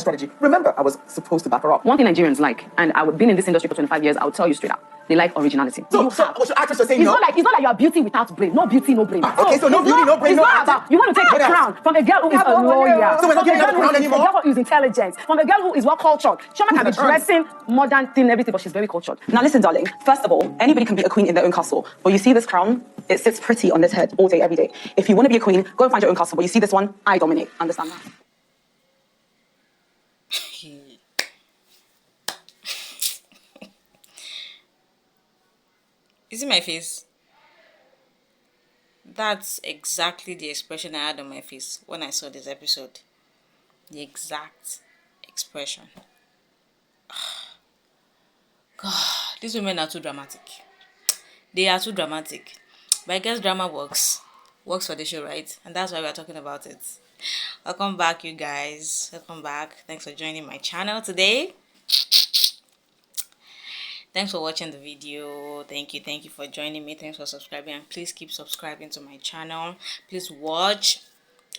strategy. Remember, I was supposed to back her up. One thing Nigerians like, and I've been in this industry for 25 years, I'll tell you straight out. They like originality. So actors are saying it's no? It's not like you are beauty without brain. No beauty, no brain. Okay, so no beauty, no brain, no acting. You want to take a crown from a girl who is a lawyer. So we're not getting a crown anymore? From a girl who is intelligent. From a girl who is well cultured. Shoma can be dressing, modern thing, everything, but she's very cultured. Now listen, darling. First of all, anybody can be a queen in their own castle. But you see this crown? It sits pretty on this head all day, every day. If you want to be a queen, go and find your own castle. But you see this one? I dominate. Understand that? You see my face? That's exactly the expression I had on my face when I saw this episode. The exact expression. God, these women are too dramatic. They are too dramatic. But I guess drama works. Works for the show, right? And that's why we're talking about it. Welcome back, you guys. Welcome back. Thanks for joining my channel today. Thanks for watching the video. Thank you for joining me. Thanks for subscribing, and please keep subscribing to my channel. Please watch,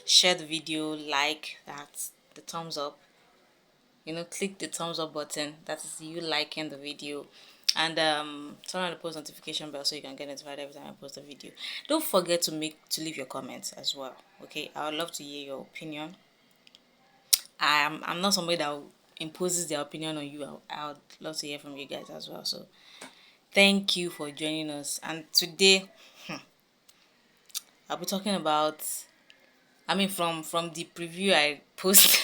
share the video, like that, the thumbs up, click the thumbs up button. That is you liking the video, and turn on the post notification bell so you can get notified every time I post a video. Don't forget to leave your comments as well. Okay, I would love to hear your opinion. I'm not somebody that imposes their opinion on you. I would love to hear from you guys as well. So thank you for joining us. And today I'll be talking about, from the preview I posted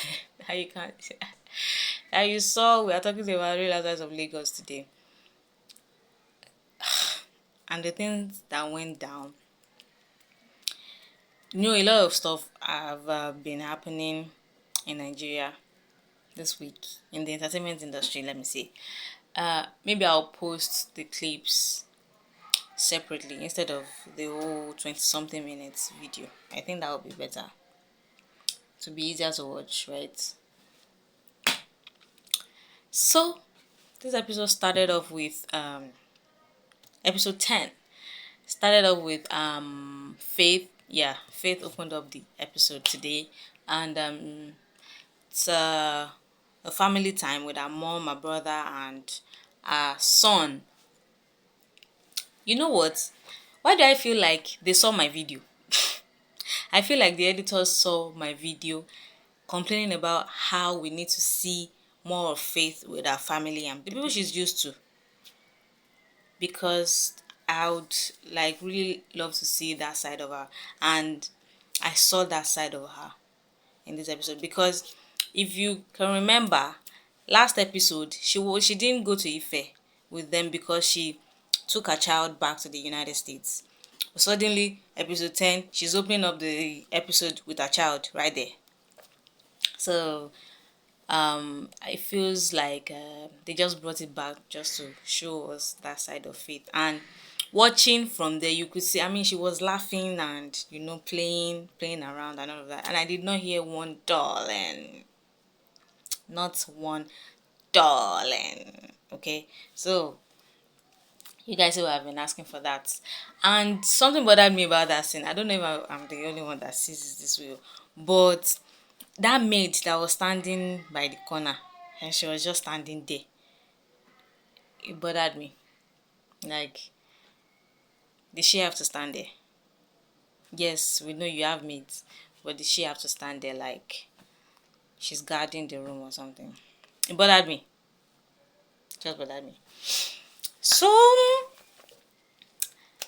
that you saw, we are talking about Real Housewives of Lagos today, and the things that went down. A lot of stuff have been happening in Nigeria this week in the entertainment industry. Let me see. Maybe I'll post the clips separately instead of the whole 20-something minutes video. I think that would be better, to be easier to watch, right? So this episode started off with episode 10 started off with Faith. Faith opened up the episode today, and it's a family time with our mom, our brother, and our son. You know what? Why do I feel like they saw my video? I feel like the editors saw my video complaining about how we need to see more of Faith with our family and the people she's used to. Because I would really love to see that side of her, and I saw that side of her in this episode. Because if you can remember, last episode she didn't go to Ife with them because she took her child back to the United States. Suddenly, episode 10, she's opening up the episode with her child right there. So it feels like they just brought it back just to show us that side of Faith. And watching from there, you could see, she was laughing and playing around and all of that, and I did not hear one darling. Not one darling. Okay, so you guys who have been asking for that, and something bothered me about that scene. I don't know if I'm the only one that sees it this way, but that maid that was standing by the corner, and she was just standing there, it bothered me. Did she have to stand there? Yes, we know you have maids, but did she have to stand there like she's guarding the room or something? It bothered me. Just bothered me. So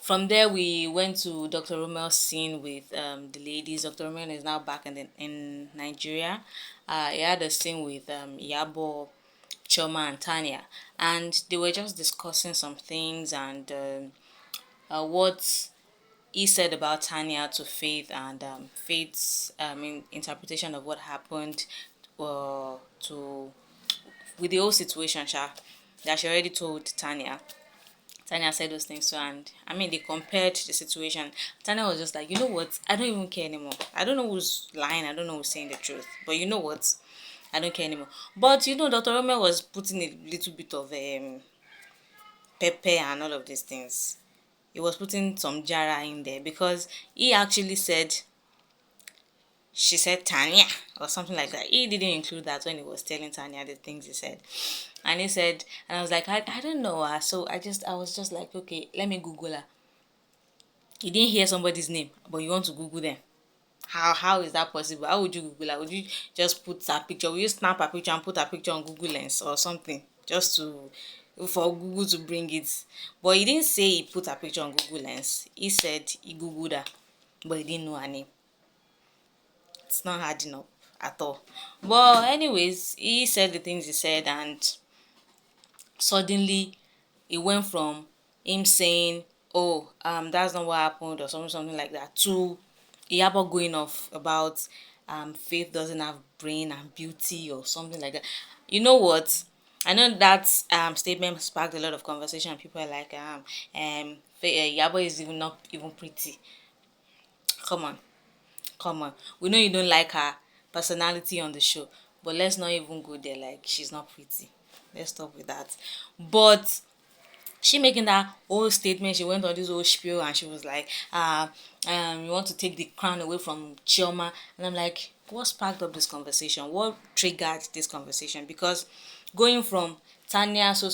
from there we went to Dr. Rommel's scene with the ladies. Dr. Rommel is now back in Nigeria. He had a scene with Iyabo, Choma, and Tanya, and they were just discussing some things and what he said about Tanya to Faith, and Faith's interpretation of what happened with the whole situation that she already told Tanya. Tanya said those things too, and they compared the situation. Tanya was just like, you know what, I don't even care anymore. I don't know who's lying, I don't know who's saying the truth, but you know what, I don't care anymore. But Dr. Rommel was putting a little bit of pepper and all of these things. He was putting some jara in there, because he actually said she said Tanya or something like that. He didn't include that when he was telling Tanya the things he said. And he said, and I was like, I don't know her. So I was just like, okay, let me Google her. You didn't hear somebody's name, but you want to Google them. How is that possible? How would you Google her? Would you just put her picture? Will you snap her picture and put her picture on Google Lens or something? Just to for Google to bring it. But he didn't say he put her picture on Google Lens. He said he Googled her, but he didn't know her name. It's not adding up at all. But anyways, he said the things he said, and suddenly it went from him saying, oh, that's not what happened or something like that, to Iyabo going off about Faith doesn't have brain and beauty or something like that. You know what? I know that statement sparked a lot of conversation. People are like, Iyabo is even not even pretty. Come on. Come on. We know you don't like her personality on the show, but let's not even go there like she's not pretty. Let's stop with that. But she making that whole statement, she went on this whole spiel and she was like, you want to take the crown away from Chioma. And I'm like, what sparked up this conversation? What triggered this conversation? Because going from Tanya so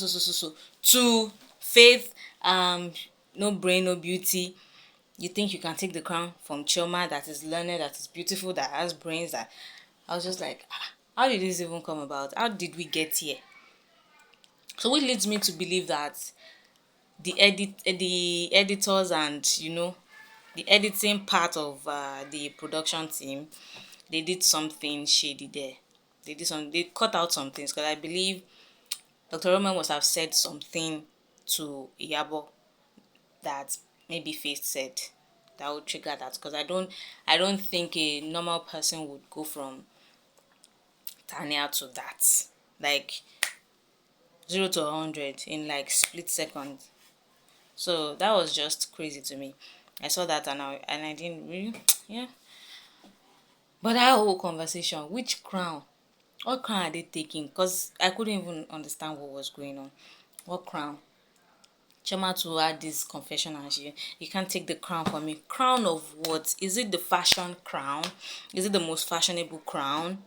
to Faith, no brain, no beauty, you think you can take the crown from Chioma that is learned, that is beautiful, that has brains, that I was just like, how did this even come about? How did we get here? So which leads me to believe that the editors and the editing part of the production team, they did something shady there. They cut out some things, because I believe Dr. Rommel must have said something to Iyabo that maybe Faith said that would trigger that, because I don't think a normal person would go from Tanya to that, like 0 to 100 in like split seconds. So that was just crazy to me. I saw that and I didn't really yeah. But that whole conversation, which crown? What crown are they taking? Because I couldn't even understand what was going on. What crown? Chema to had this confession and you can't take the crown from me. Crown of what? Is it the fashion crown? Is it the most fashionable crown?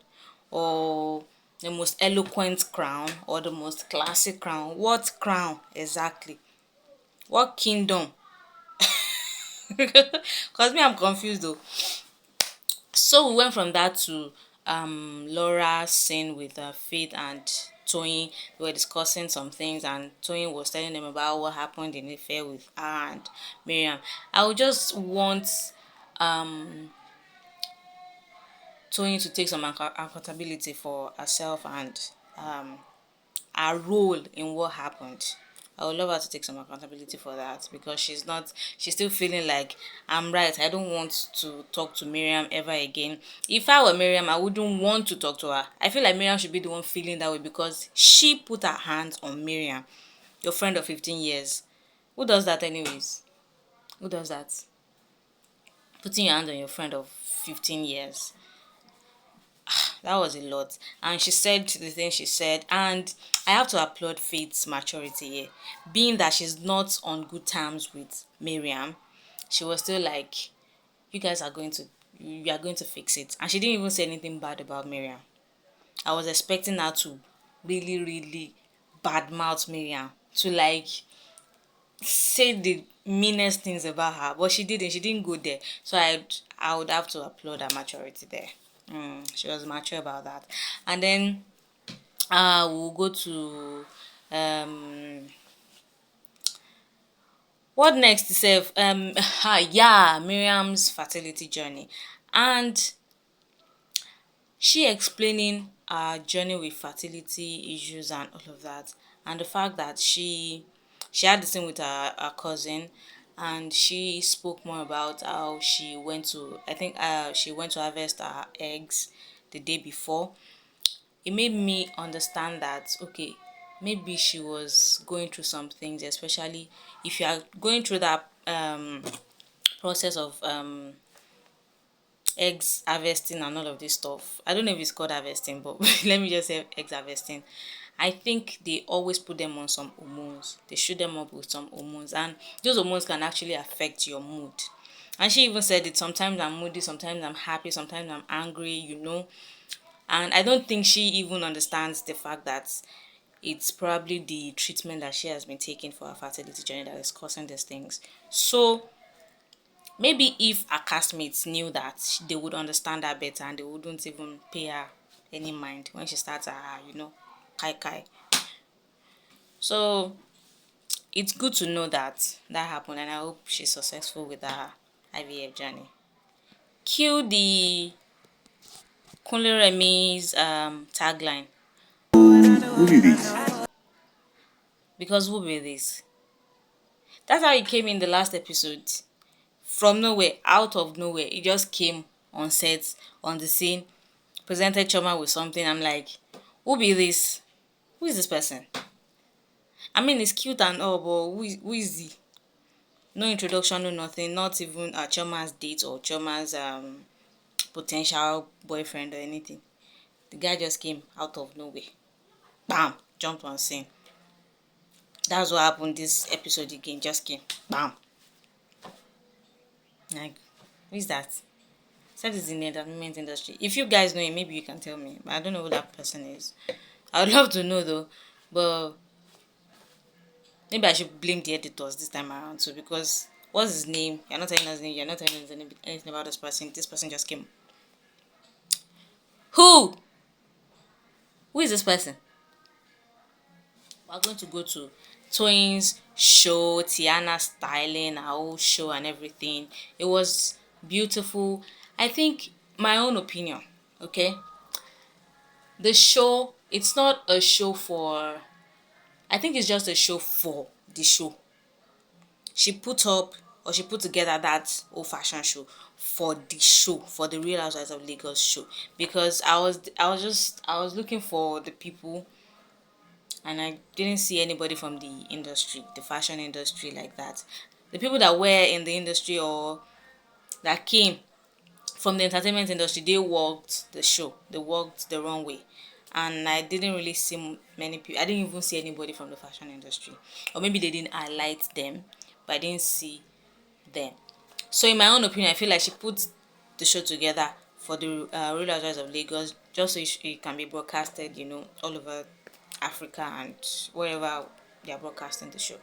Or the most eloquent crown? Or the most classic crown? What crown exactly? What kingdom? Because me, I'm confused though. So we went from that to Laura scene with Faith and Toyin. We were discussing some things and Toyin was telling them about what happened in the affair with her and Miriam. I would just want Toyin to take some accountability for herself and her role in what happened. I would love her to take some accountability for that, because she's still feeling like, I'm right, I don't want to talk to Miriam ever again. If I were Miriam, I wouldn't want to talk to her. I feel like Miriam should be the one feeling that way, because she put her hands on Miriam, your friend of 15 years. Who does that anyways? Who does that? Putting your hand on your friend of 15 years. That was a lot. And she said the thing she said, and I have to applaud Faith's maturity here. Being that she's not on good terms with Miriam, she was still like, you are going to fix it. And she didn't even say anything bad about Miriam. I was expecting her to really, really badmouth Miriam, to like say the meanest things about her, but she didn't go there. So I would have to applaud her maturity there. She was mature about that. And then we'll go to what next itself. Yeah, Miriam's fertility journey, and she explaining her journey with fertility issues and all of that, and the fact that she had the same with her cousin, and she spoke more about how she went to, I think she went to harvest her eggs the day before. It made me understand that, okay, maybe she was going through some things, especially if you are going through that process of eggs harvesting and all of this stuff. I don't know if it's called harvesting, but let me just say eggs harvesting. I think they always put them on some hormones. They shoot them up with some hormones, and those hormones can actually affect your mood. And she even said it, sometimes I'm moody, sometimes I'm happy, sometimes I'm angry, And I don't think she even understands the fact that it's probably the treatment that she has been taking for her fertility journey that is causing these things. So maybe if her castmates knew that, they would understand her better and they wouldn't even pay her any mind when she starts her, kai kai. So it's good to know that that happened, and I hope she's successful with her IVF journey. Cue the Kunle Remi's tagline. Who be this? Because who be this? That's how it came in the last episode. From nowhere, out of nowhere, it just came on set, on the scene, presented Choma with something. I'm like, who be this? Who is this person? I mean, it's cute and all, but who is he? No introduction, no nothing, not even Choma's date or Choma's potential boyfriend or anything. The guy just came out of nowhere. Bam! Jumped on scene. That's what happened this episode again. Just came. Bam! Like, who is that? Said it's in the entertainment industry. If you guys know him, maybe you can tell me. But I don't know who that person is. I would love to know though. But maybe I should blame the editors this time around too, because what's his name? You're not telling us his name. You're not telling us anything about this person. This person just came. Who? Who is this person? We're going to go to Twins show, Tiana styling, her whole show and everything. It was beautiful. I think my own opinion, okay? The show, it's not a show for, I think it's just a show for the show. She put together that old fashion show for the show, for the Real Housewives of Lagos show. Because I was looking for the people, and I didn't see anybody from the industry, the fashion industry like that. The people that were in the industry or that came from the entertainment industry, they worked the show. They worked the runway. And I didn't really see many people. I didn't even see anybody from the fashion industry. Or maybe they didn't highlight them, but I didn't see them. So in my own opinion, I feel like she put the show together for the Real Housewives of Lagos, just so it can be broadcasted, all over Africa and wherever they are broadcasting the show.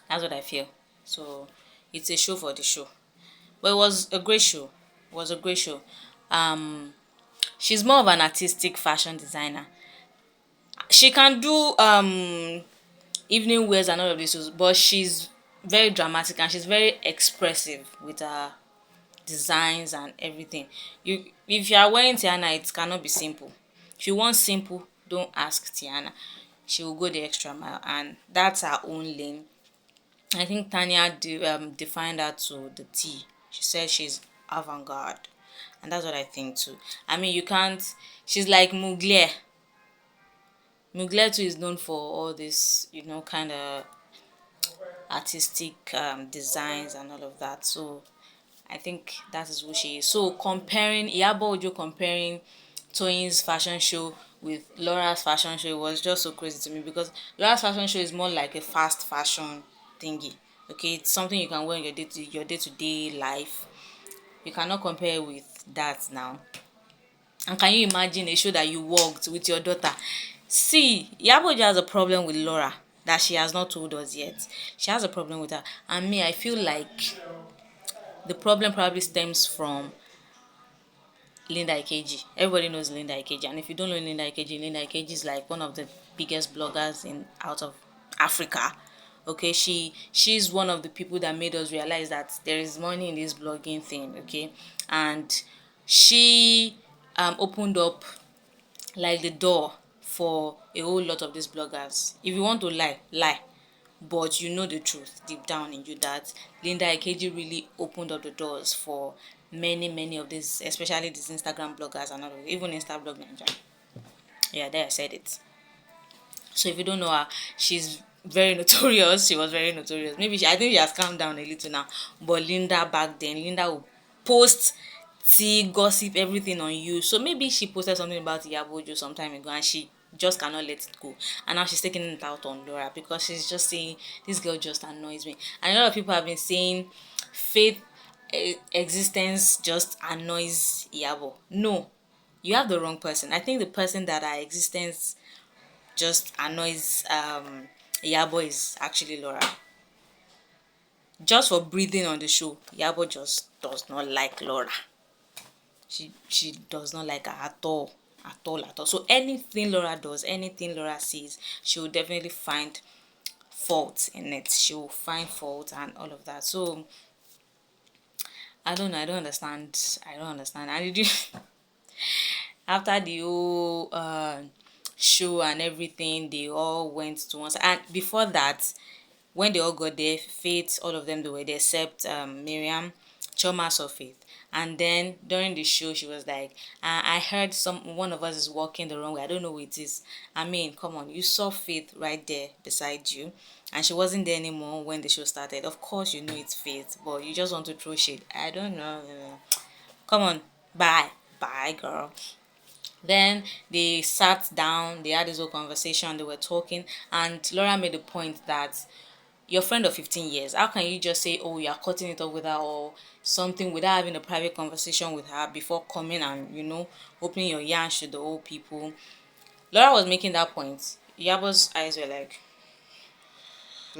That's what I feel. So it's a show for the show. But it was a great show. It was a great show. She's more of an artistic fashion designer. She can do evening wears and all of this, but she's very dramatic and she's very expressive with her designs and everything. If you are wearing Tiana, it cannot be simple. If you want simple, don't ask Tiana. She will go the extra mile, and that's her own lane. I think Tanya defined her to the T. She said she's avant-garde, and that's what I think too. I mean, you can't. She's like Mugler. Mugler too is known for all this, kind of artistic designs and all of that. So I think that is who she is. So Iyabo Ojo comparing Toyin's fashion show with Laura's fashion show was just so crazy to me, because Laura's fashion show is more like a fast fashion thingy. Okay, it's something you can wear in your day-to-day life. You cannot compare with that now. And can you imagine a show that you worked with your daughter? See, Iyabo Ojo has a problem with Laura that she has not told us yet. She has a problem with her. And me, I feel like the problem probably stems from Linda Ikeji. Everybody knows Linda Ikeji, and if you don't know Linda Ikeji is like one of the biggest bloggers out of Africa. Okay, she's one of the people that made us realize that there is money in this blogging thing. Okay, and she opened up like the door for a whole lot of these bloggers. If you want to lie, but you know the truth deep down in you that Linda Ikeji really opened up the doors for many of these, especially these Instagram bloggers and all of it, even Instablog Ninja. Yeah, there I said it. So if you don't know her, she's very notorious. She was very notorious. I think she has calmed down a little now. But Linda back then, Linda would post tea, gossip, everything on you. So maybe she posted something about Iyabo Ojo some time ago and she just cannot let it go. And now she's taking it out on Laura because she's just saying, this girl just annoys me. And a lot of people have been saying, Faith existence just annoys Iyabo. No, you have the wrong person. I think the person that her existence just annoys Iyabo is actually Laura. Just for breathing on the show, Iyabo just does not like Laura. She does not like her at all. At all, at all. So anything Laura does, anything Laura sees, she will definitely find fault in it. She will find fault and all of that. So I don't know. I don't understand. I don't understand. And did you after the whole show and everything, they all went to one side. And before that, when they all got there, Faith, all of them, they were there except Miriam. Choma saw Faith. And then during the show, she was like, I heard one of us is walking the wrong way. I don't know who it is. I mean, come on, you saw Faith right there beside you, and she wasn't there anymore when the show started. Of course, you know it's Faith, but you just want to throw shade. I don't know. Come on, bye, bye, girl. Then they sat down, they had this whole conversation, they were talking, and Laura made the point that your friend of 15 years, how can you just say, oh, you're cutting it off with her or something without having a private conversation with her before coming and, opening your yarn to the old people? Laura was making that point. Yabo's eyes were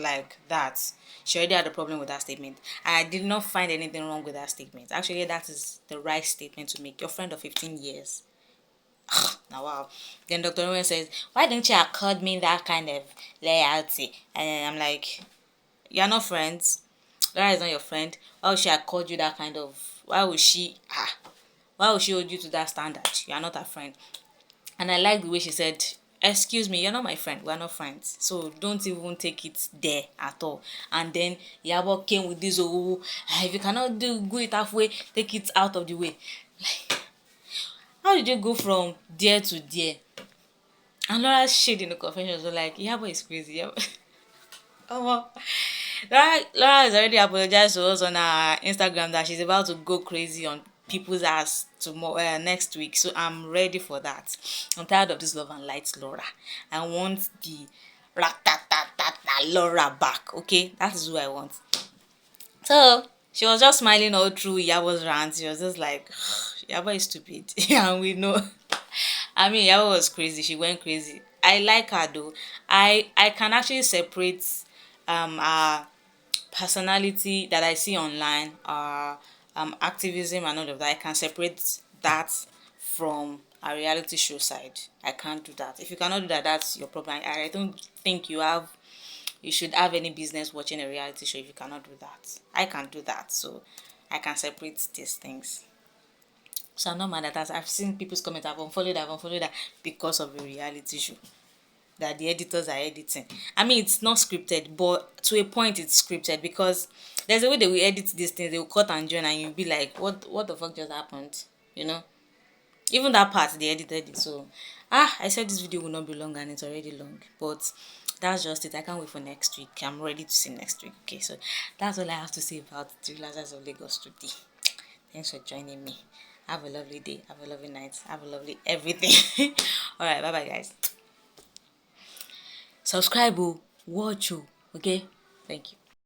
like that. She already had a problem with that statement. And I did not find anything wrong with that statement. Actually, that is the right statement to make. Your friend of 15 years. Now wow. Then Dr. Rommel says, why don't you accord me that kind of loyalty? And I'm like, you're not friends. Laura is not your friend. Why would she accord you that kind of, why would she hold you to that standard? You are not a friend. And I like the way she said, excuse me, you're not my friend. We're not friends. So don't even take it there at all. And then Iyabo came with this, if you cannot go it halfway, take it out of the way. Like, how did you go from there to there? And Laura's shade in the confessions were like, Iyabo is crazy. Iyabo. Oh, well. Laura has already apologized to us on her Instagram that she's about to go crazy on people's ass tomorrow, next week. So I'm ready for that. I'm tired of this love and light Laura. I want the Laura back. Okay, that is who I want. So she was just smiling all through Iyabo's rant. She was just like, Iyabo is stupid. And we know. I mean, Iyabo was crazy. She went crazy. I like her though. I can actually separate her personality that I see online, activism and all of that. I can separate that from a reality show side. I can't do that. If you cannot do that, that's your problem. I don't think you should have any business watching a reality show if you cannot do that. I can't do that, so I can separate these things. So I'm not mad at that. I've seen people's comments, I've unfollowed that because of a reality show that the editors are editing. I mean, it's not scripted, but to a point it's scripted because there's a way they will edit these things. They will cut and join and you'll be like, what the fuck just happened? Even that part, they edited it. So, I said this video will not be long and it's already long. But that's just it. I can't wait for next week. I'm ready to see next week. Okay, so that's all I have to say about the Lazarus of Lagos today. Thanks for joining me. Have a lovely day. Have a lovely night. Have a lovely everything. Alright, bye-bye, guys. Subscribe, watch, okay? Thank you.